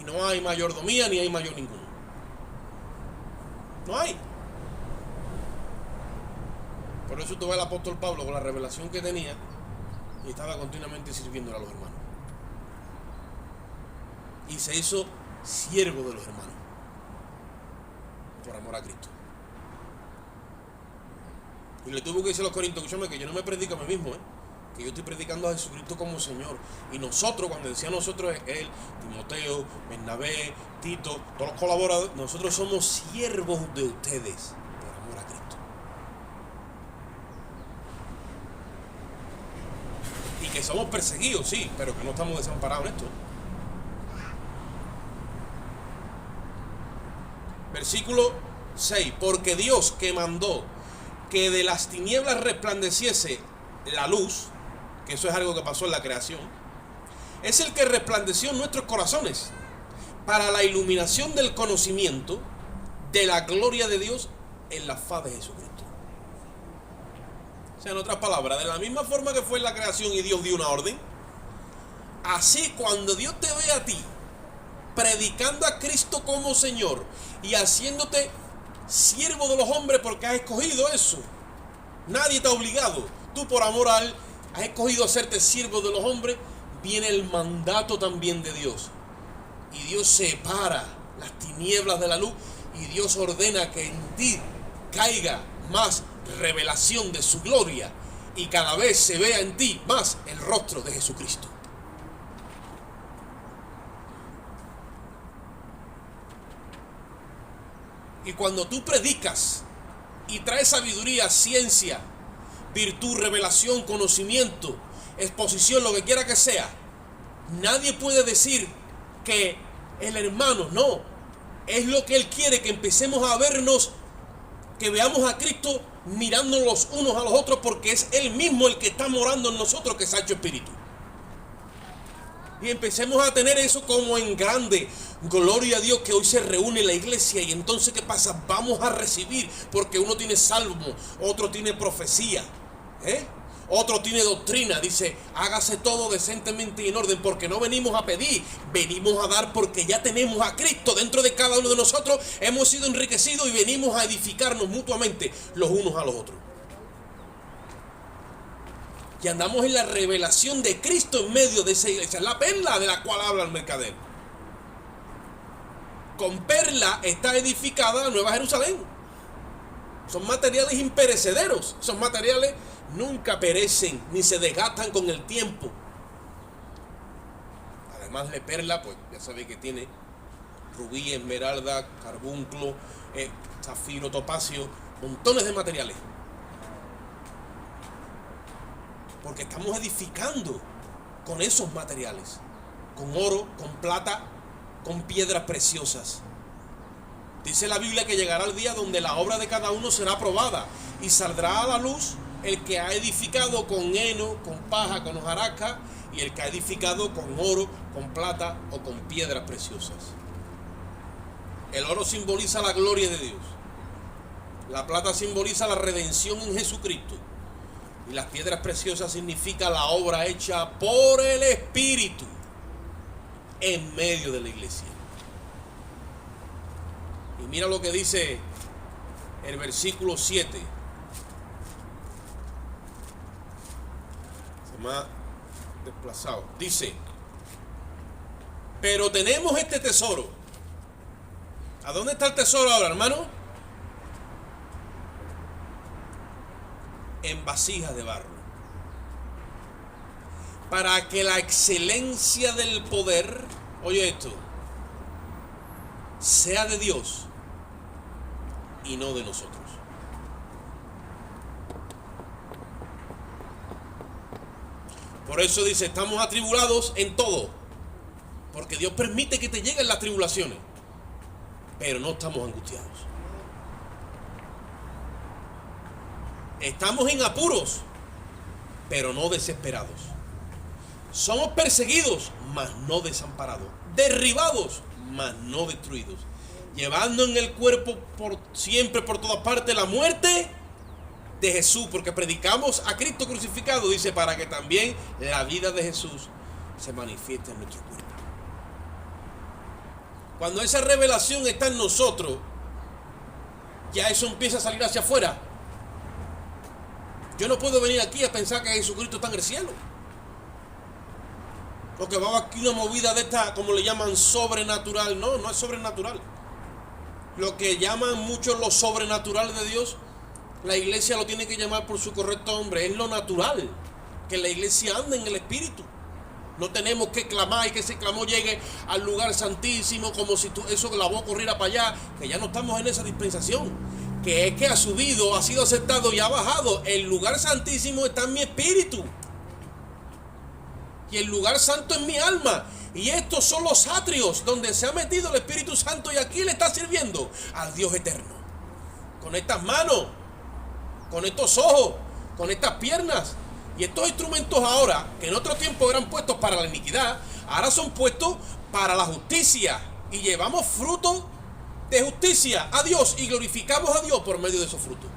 S1: Y no hay mayordomía ni hay mayor ninguno. No hay. Por eso tú ves al apóstol Pablo con la revelación que tenía y estaba continuamente sirviendo a los hermanos. Y se hizo siervo de los hermanos por amor a Cristo. Y le tuvo que decir a los corintios, escúchame, que yo no me predico a mí mismo, que yo estoy predicando a Jesucristo como Señor. Y nosotros, cuando decía nosotros, es él, Timoteo, Bernabé, Tito, todos los colaboradores, nosotros somos siervos de ustedes por amor a Cristo. Y que somos perseguidos, sí, pero que no estamos desamparados en esto. Versículo 6. Porque Dios, que mandó que de las tinieblas resplandeciese la luz, que eso es algo que pasó en la creación, es el que resplandeció en nuestros corazones para la iluminación del conocimiento de la gloria de Dios en la faz de Jesucristo. O sea, en otras palabras, de la misma forma que fue en la creación y Dios dio una orden, así cuando Dios te ve a ti predicando a Cristo como Señor y haciéndote siervo de los hombres porque has escogido eso, nadie te ha obligado, tú por amor a él has escogido hacerte siervo de los hombres, viene el mandato también de Dios, y Dios separa las tinieblas de la luz, y Dios ordena que en ti caiga más revelación de su gloria, y cada vez se vea en ti más el rostro de Jesucristo. Y cuando tú predicas y trae sabiduría, ciencia, virtud, revelación, conocimiento, exposición, lo que quiera que sea, nadie puede decir que el hermano, no, es lo que Él quiere, que empecemos a vernos, que veamos a Cristo mirando los unos a los otros, porque es Él mismo el que está morando en nosotros, que se ha hecho espíritu. Y empecemos a tener eso como en grande. Gloria a Dios que hoy se reúne la iglesia. Y entonces, ¿qué pasa? Vamos a recibir, porque uno tiene salmo, otro tiene profecía, otro tiene doctrina. Dice, hágase todo decentemente y en orden, porque no venimos a pedir, venimos a dar, porque ya tenemos a Cristo dentro de cada uno de nosotros. Hemos sido enriquecidos y venimos a edificarnos mutuamente los unos a los otros. Y andamos en la revelación de Cristo en medio de esa iglesia, la perla de la cual habla el mercader. Con perla está edificada la Nueva Jerusalén. Son materiales imperecederos. Esos materiales nunca perecen ni se desgastan con el tiempo. Además de perla, pues ya sabéis que tiene rubí, esmeralda, carbunclo, zafiro, topacio, montones de materiales. Porque estamos edificando con esos materiales, con oro, con plata, con piedras preciosas. Dice la Biblia que llegará el día donde la obra de cada uno será probada y saldrá a la luz el que ha edificado con heno, con paja, con hojarasca, y el que ha edificado con oro, con plata o con piedras preciosas. El oro simboliza la gloria de Dios. La plata simboliza la redención en Jesucristo. Y las piedras preciosas significa la obra hecha por el Espíritu en medio de la iglesia. Y mira lo que dice el versículo 7. Se me ha desplazado. Dice, pero tenemos este tesoro. ¿A dónde está el tesoro ahora, hermano? En vasijas de barro, para que la excelencia del poder, oye esto, sea de Dios y no de nosotros. Por eso dice, estamos atribulados en todo, porque Dios permite que te lleguen las tribulaciones, pero no estamos angustiados. Estamos en apuros, pero no desesperados. Somos perseguidos, mas no desamparados. Derribados, mas no destruidos. Llevando en el cuerpo por siempre, por todas partes, la muerte de Jesús. Porque predicamos a Cristo crucificado, dice, para que también la vida de Jesús se manifieste en nuestro cuerpo. Cuando esa revelación está en nosotros, ya eso empieza a salir hacia afuera. Yo no puedo venir aquí a pensar que Jesucristo está en el cielo. O que va aquí una movida de esta, como le llaman, sobrenatural. No, no es sobrenatural. Lo que llaman muchos lo sobrenatural de Dios, la iglesia lo tiene que llamar por su correcto nombre. Es lo natural. Que la iglesia ande en el Espíritu. No tenemos que clamar y que ese clamor llegue al lugar santísimo como si eso la voz corriera para allá. Que ya no estamos en esa dispensación. Que es que ha subido, ha sido aceptado y ha bajado. El lugar santísimo está en mi espíritu. Y el lugar santo en mi alma. Y estos son los atrios donde se ha metido el Espíritu Santo. Y aquí le está sirviendo al Dios eterno. Con estas manos, con estos ojos, con estas piernas. Y estos instrumentos ahora, que en otro tiempo eran puestos para la iniquidad, ahora son puestos para la justicia. Y llevamos fruto de justicia a Dios y glorificamos a Dios por medio de esos frutos.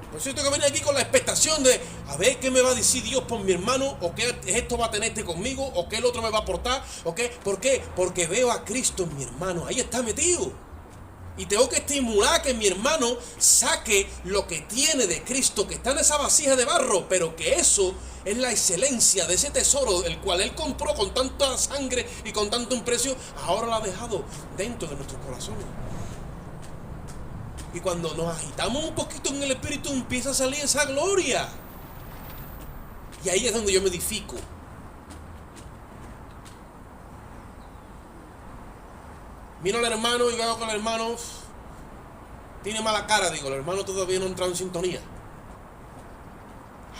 S1: Por eso tengo que venir aquí con la expectación de a ver qué me va a decir Dios por mi hermano, o qué esto va a tener conmigo, o qué el otro me va a aportar, o qué. ¿Por qué? Porque veo a Cristo en mi hermano, ahí está metido. Y tengo que estimular que mi hermano saque lo que tiene de Cristo, que está en esa vasija de barro, pero que eso es la excelencia de ese tesoro, el cual Él compró con tanta sangre y con tanto un precio, ahora lo ha dejado dentro de nuestros corazones. Y cuando nos agitamos un poquito en el Espíritu, empieza a salir esa gloria. Y ahí es donde yo me edifico. Miro al hermano y veo que el hermano tiene mala cara, digo, el hermano todavía no entra en sintonía.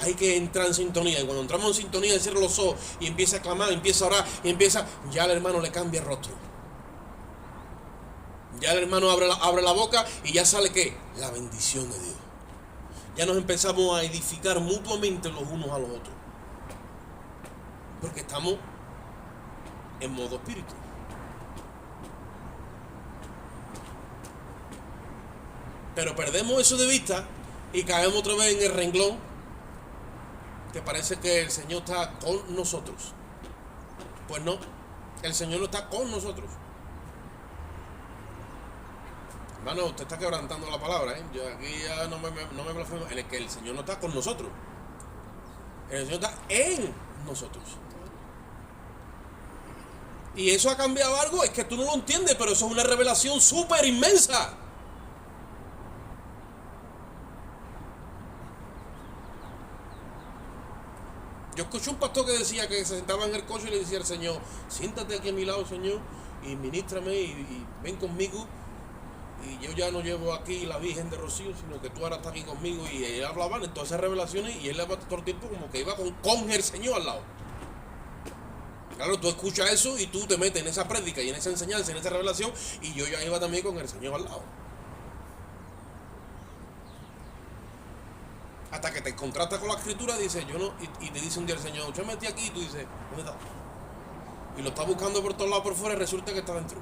S1: Hay que entrar en sintonía, y cuando entramos en sintonía, cierra los ojos y empieza a clamar, empieza a orar, y ya el hermano le cambia el rostro. Ya el hermano abre la boca y ya sale ¿qué? La bendición de Dios. Ya nos empezamos a edificar mutuamente los unos a los otros, porque estamos en modo espíritu. Pero perdemos eso de vista y caemos otra vez en el renglón que parece que el Señor está con nosotros. Pues no, el Señor no está con nosotros. Hermano, usted está quebrantando la palabra, ¿eh? Yo aquí ya no me blasfemo. En el que el Señor no está con nosotros. El Señor está en nosotros. Y eso ha cambiado algo, es que tú no lo entiendes, pero eso es una revelación súper inmensa. Yo escuché un pastor que decía que se sentaba en el coche y le decía al Señor: siéntate aquí a mi lado, Señor, y ministrame y ven conmigo. Y yo ya no llevo aquí la Virgen de Rocío, sino que tú ahora estás aquí conmigo. Y él hablaba en todas esas revelaciones y él hablaba todo el tiempo como que iba con el Señor al lado. Claro, tú escuchas eso y tú te metes en esa prédica y en esa enseñanza, en esa revelación, y yo ya iba también con el Señor al lado. Hasta que te contrastas con la escritura, dice, yo no, y te dice un día el Señor, yo me metí aquí, y tú dices, ¿dónde está? Y lo estás buscando por todos lados por fuera y resulta que está dentro.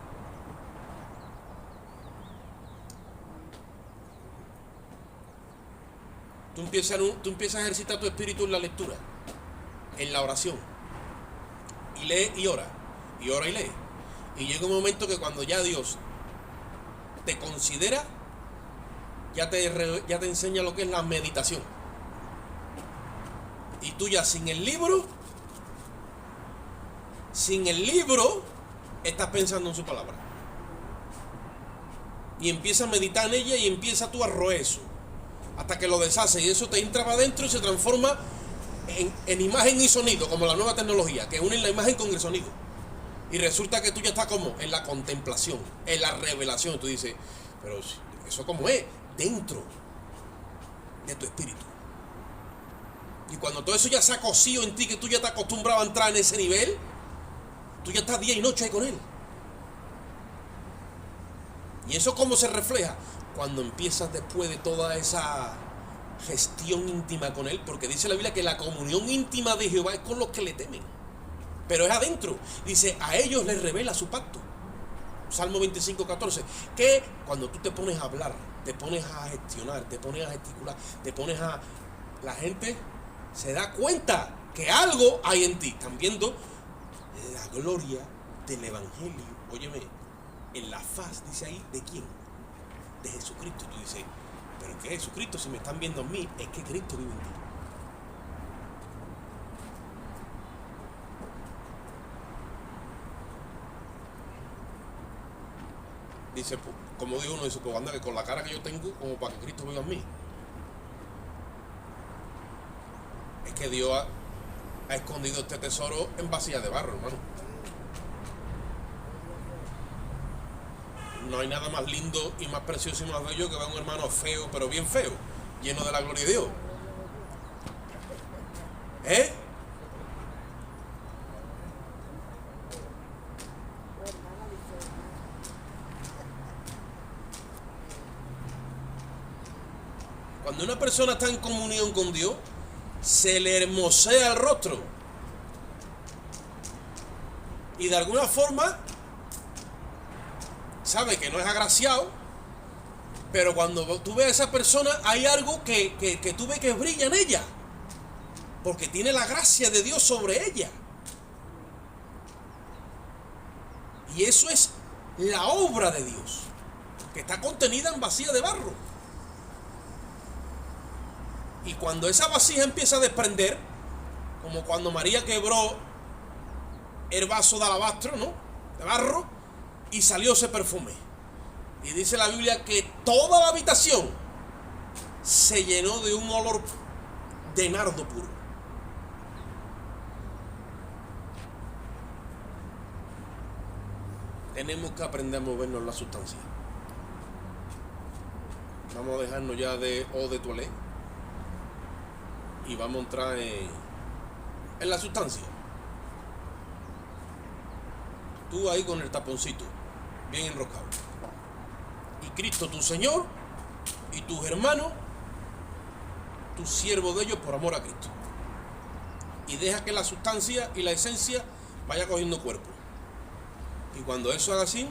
S1: Tú empiezas a ejercitar tu espíritu en la lectura, en la oración, y lee y ora y lee. Y llega un momento que cuando ya Dios te considera, ya te enseña lo que es la meditación. Y tú ya sin el libro, estás pensando en su palabra. Y empiezas a meditar en ella y empiezas tú a roer eso, hasta que lo deshace y eso te entra para adentro y se transforma en imagen y sonido, como la nueva tecnología, que unen la imagen con el sonido. Y resulta que tú ya estás como en la contemplación, en la revelación. Tú dices, pero eso como es, dentro de tu espíritu. Y cuando todo eso ya se ha cocido en ti, que tú ya estás acostumbrado a entrar en ese nivel, tú ya estás día y noche ahí con él. ¿Y eso cómo se refleja? Cuando empiezas después de toda esa gestión íntima con él, porque dice la Biblia que la comunión íntima de Jehová es con los que le temen, pero es adentro. Dice, a ellos les revela su pacto. Salmo 25:14, que cuando tú te pones a hablar, te pones a gestionar, te pones a gesticular, la gente se da cuenta que algo hay en ti. Están viendo la gloria del evangelio, óyeme, en la faz, dice ahí, ¿de quién? De Jesucristo. Tú dices, pero ¿qué es Jesucristo? Si me están viendo a mí, es que Cristo vive en ti. Dice, como digo uno, dice, pues anda, que con la cara que yo tengo, como para que Cristo viva en mí. Es que Dios ha escondido este tesoro en vasijas de barro, hermano. No hay nada más lindo y más precioso y más bello que ver a un hermano feo, pero bien feo, lleno de la gloria de Dios. ¿Eh? Cuando una persona está en comunión con Dios, se le hermosea el rostro. Y de alguna forma sabe que no es agraciado, pero cuando tú ves a esa persona, hay algo que tú ves que brilla en ella, porque tiene la gracia de Dios sobre ella. Y eso es la obra de Dios, que está contenida en vasija de barro. Y cuando esa vasija empieza a desprender, como cuando María quebró el vaso de alabastro, ¿no?, de barro, y salió ese perfume. Y dice la Biblia que toda la habitación se llenó de un olor de nardo puro. Tenemos que aprender a movernos en la sustancia. Vamos a dejarnos ya de eau de toilette y vamos a entrar en la sustancia. Tú ahí con el taponcito, bien enroscado. Y Cristo tu Señor y tus hermanos, tu siervo de ellos por amor a Cristo. Y deja que la sustancia y la esencia vaya cogiendo cuerpo. Y cuando eso haga así,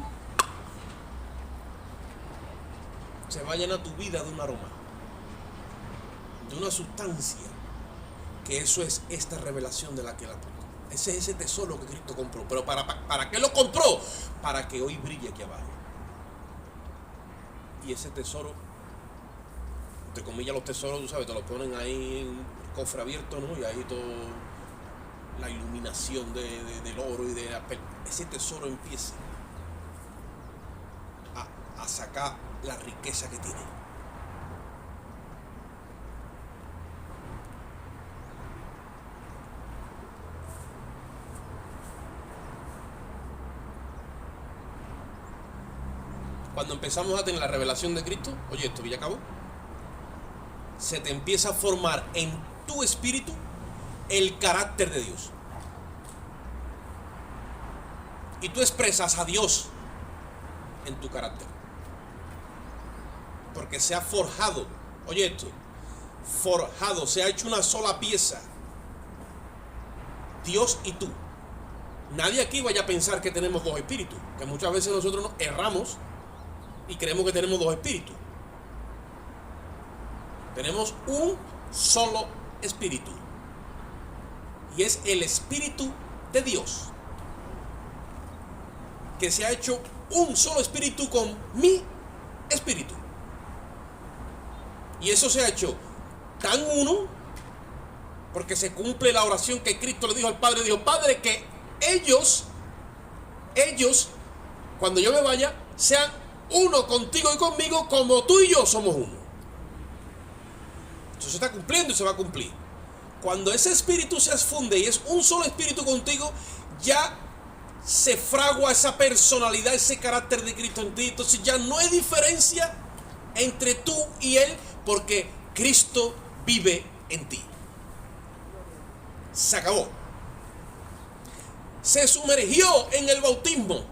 S1: se va a llenar tu vida de un aroma, de una sustancia, que eso es esta revelación de la que la pongo. Ese es ese tesoro que Cristo compró. Pero ¿para qué lo compró? Para que hoy brille aquí abajo. Y ese tesoro, entre comillas los tesoros, tú sabes, te lo ponen ahí en un cofre abierto, ¿no? Y ahí todo, la iluminación del oro y de ese tesoro empieza a sacar la riqueza que tiene. Cuando empezamos a tener la revelación de Cristo, oye, esto ya acabó, se te empieza a formar en tu espíritu el carácter de Dios. Y tú expresas a Dios en tu carácter. Porque se ha forjado, oye esto, forjado, se ha hecho una sola pieza. Dios y tú. Nadie aquí vaya a pensar que tenemos dos espíritus, que muchas veces nosotros nos erramos y creemos que tenemos dos espíritus. Tenemos un solo espíritu. Y es el espíritu de Dios, que se ha hecho un solo espíritu con mi espíritu. Y eso se ha hecho tan uno, porque se cumple la oración que Cristo le dijo al Padre. Dijo: Padre, que ellos, cuando yo me vaya, sean uno contigo y conmigo, como tú y yo somos uno. Eso se está cumpliendo y se va a cumplir. Cuando ese espíritu se funde y es un solo espíritu contigo, ya se fragua esa personalidad, ese carácter de Cristo en ti. Entonces ya no hay diferencia entre tú y Él, porque Cristo vive en ti. Se acabó. Se sumergió en el bautismo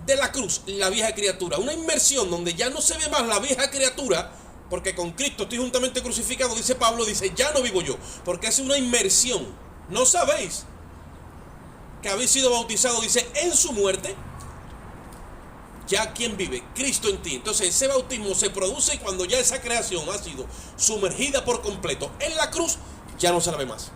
S1: de la cruz la vieja criatura, una inmersión donde ya no se ve más la vieja criatura, porque con Cristo estoy juntamente crucificado, dice Pablo, dice: ya no vivo yo, porque es una inmersión. ¿No sabéis que habéis sido bautizados, dice, en su muerte? Ya quien vive, Cristo en ti. Entonces ese bautismo se produce cuando ya esa creación ha sido sumergida por completo en la cruz, ya no se la ve más.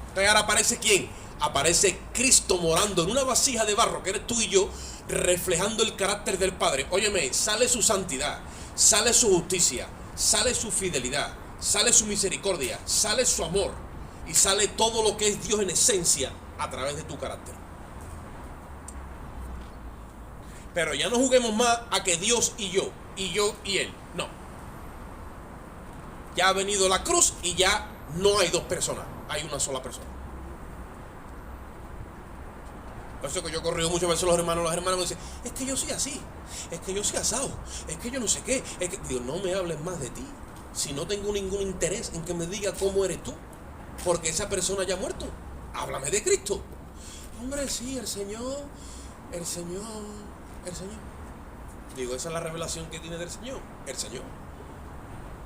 S1: Entonces ahora aparece ¿quién? Aparece Cristo morando en una vasija de barro, que eres tú y yo, reflejando el carácter del Padre. Óyeme, sale su santidad, sale su justicia, sale su fidelidad, sale su misericordia, sale su amor, y sale todo lo que es Dios en esencia a través de tu carácter. Pero ya no juguemos más a que Dios y yo y Él. No. Ya ha venido la cruz y ya no hay dos personas, hay una sola persona. Por eso que yo he corrido muchas veces los hermanos me dicen: es que yo soy así, es que yo soy asado, es que yo no sé qué, es que... Digo, no me hables más de ti, si no tengo ningún interés en que me diga cómo eres tú, porque esa persona ya ha muerto. Háblame de Cristo. Hombre, sí, el Señor. Digo, esa es la revelación que tiene del Señor, el Señor.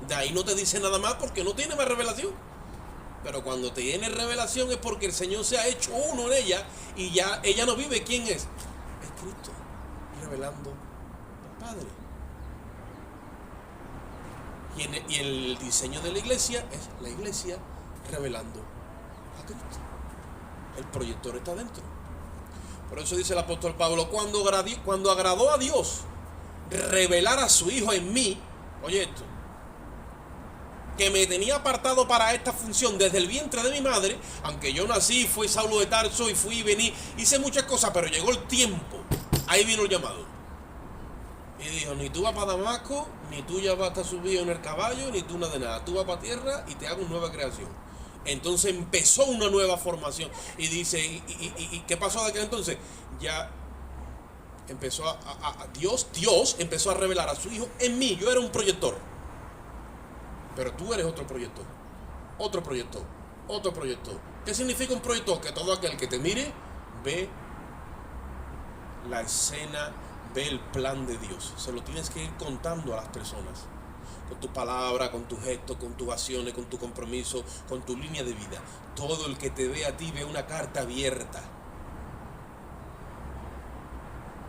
S1: De ahí no te dice nada más, porque no tiene más revelación. Pero cuando te tiene revelación es porque el Señor se ha hecho uno en ella, y ya ella no vive. ¿Quién es? Es Cristo, revelando al Padre. Y el diseño de la iglesia es la iglesia revelando a Cristo. El proyector está dentro. Por eso dice el apóstol Pablo: cuando agradó a Dios revelar a su Hijo en mí, oye esto, que me tenía apartado para esta función desde el vientre de mi madre. Aunque yo nací, fui Saulo de Tarso y fui y vení, hice muchas cosas, pero llegó el tiempo, ahí vino el llamado. Y dijo: ni tú vas para Damasco, ni tú ya vas a estar subido en el caballo, ni tú nada de nada, tú vas para tierra y te hago una nueva creación. Entonces empezó una nueva formación. Y dice, ¿y qué pasó de aquel entonces? Ya Dios empezó a revelar a su Hijo en mí. Yo era un proyector, pero tú eres otro proyector, otro proyector, otro proyector. ¿Qué significa un proyector? Que todo aquel que te mire ve la escena, ve el plan de Dios. Se lo tienes que ir contando a las personas, con tu palabra, con tus gestos, con tus acciones, con tu compromiso, con tu línea de vida. Todo el que te ve a ti ve una carta abierta,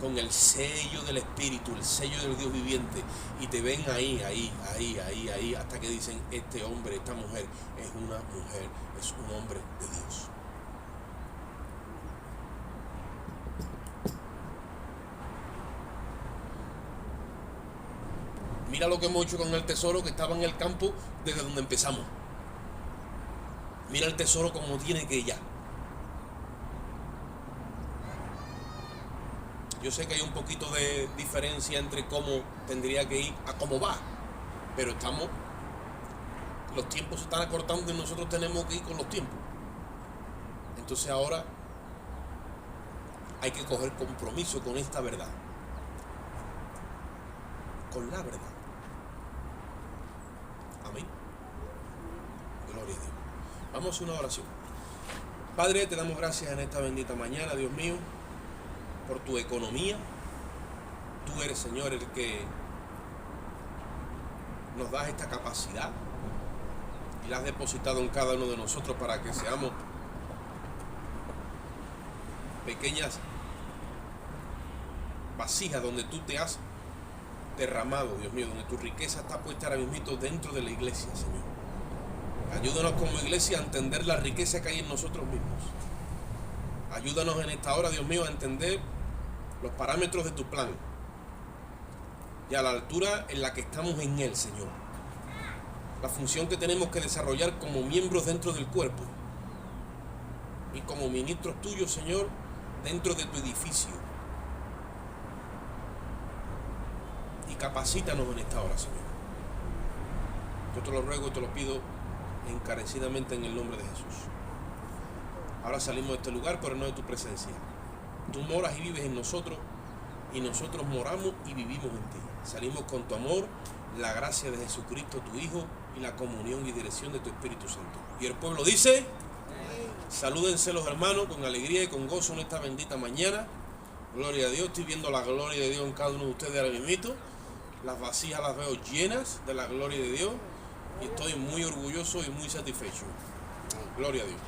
S1: con el sello del Espíritu, el sello del Dios viviente, y te ven ahí, hasta que dicen, este hombre, esta mujer es una mujer, es un hombre de Dios. Mira lo que hemos hecho con el tesoro que estaba en el campo desde donde empezamos. Mira el tesoro como tiene que ir ya. Yo sé que hay un poquito de diferencia entre cómo tendría que ir a cómo va, pero los tiempos se están acortando y nosotros tenemos que ir con los tiempos. Entonces ahora hay que coger compromiso con esta verdad, con la verdad. Amén. Gloria a Dios. Vamos a hacer una oración. Padre, te damos gracias en esta bendita mañana, Dios mío, por tu economía. Tú eres, Señor, el que nos das esta capacidad y la has depositado en cada uno de nosotros para que seamos pequeñas vasijas donde tú te has derramado, Dios mío, donde tu riqueza está puesta ahora mismo dentro de la iglesia, Señor. Ayúdanos como iglesia a entender la riqueza que hay en nosotros mismos. Ayúdanos en esta hora, Dios mío, a entender los parámetros de tu plan y a la altura en la que estamos en él, Señor. La función que tenemos que desarrollar como miembros dentro del cuerpo y como ministros tuyos, Señor, dentro de tu edificio. Y capacítanos en esta hora, Señor. Yo te lo ruego y te lo pido encarecidamente en el nombre de Jesús. Ahora salimos de este lugar, pero no de tu presencia. Tú moras y vives en nosotros, y nosotros moramos y vivimos en ti. Salimos con tu amor, la gracia de Jesucristo, tu Hijo, y la comunión y dirección de tu Espíritu Santo. Y el pueblo dice, salúdense los hermanos con alegría y con gozo en esta bendita mañana. Gloria a Dios. Estoy viendo la gloria de Dios en cada uno de ustedes ahora mismo. Las vasijas las veo llenas de la gloria de Dios, y estoy muy orgulloso y muy satisfecho. Gloria a Dios.